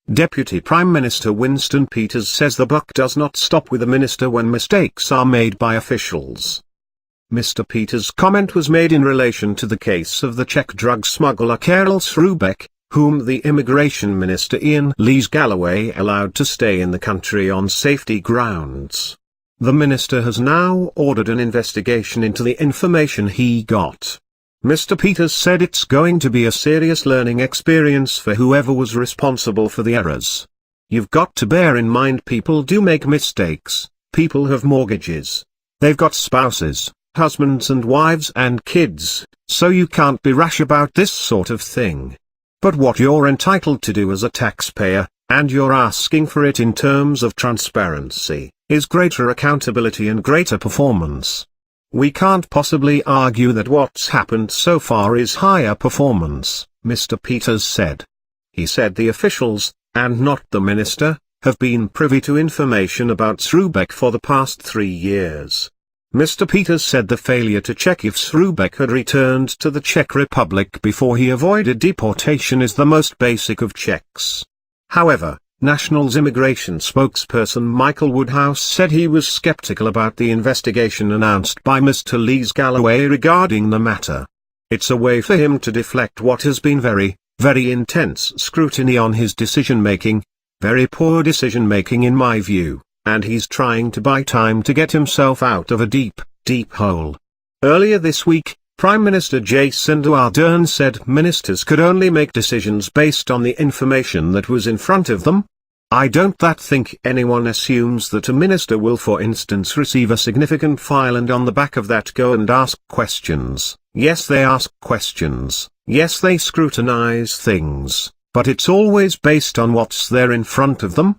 Deputy Prime Minister Winston Peters says the buck does not stop with a minister when mistakes are made by officials. Mr. Peters' comment was made in relation to the case of the Czech drug smuggler Karel Sroubek, whom the Immigration Minister Ian Lees-Galloway allowed to stay in the country on safety grounds. The minister has now ordered an investigation into the information he got. Mr. Peters said it's going to be a serious learning experience for whoever was responsible for the errors. You've got to bear in mind people do make mistakes, people have mortgages. They've got spouses, husbands and wives and kids, so you can't be rash about this sort of thing. But what you're entitled to do as a taxpayer, and you're asking for it in terms of transparency, is greater accountability and greater performance. We can't possibly argue that what's happened so far is higher performance, Mr. Peters said. He said the officials, and not the minister, have been privy to information about Sroubek for the past 3 years. Mr. Peters said the failure to check if Sroubek had returned to the Czech Republic before he avoided deportation is the most basic of checks. However, National's immigration spokesperson Michael Woodhouse said he was skeptical about the investigation announced by Mr. Lees-Galloway regarding the matter. It's a way for him to deflect what has been very, very intense scrutiny on his decision-making, very poor decision-making in my view, and he's trying to buy time to get himself out of a deep, deep hole. Earlier this week, Prime Minister Jacinda Ardern said ministers could only make decisions based on the information that was in front of them. I don't think anyone assumes that a minister will, for instance, receive a significant file and on the back of that go and ask questions. Yes, they ask questions, yes, they scrutinize things, but it's always based on what's there in front of them.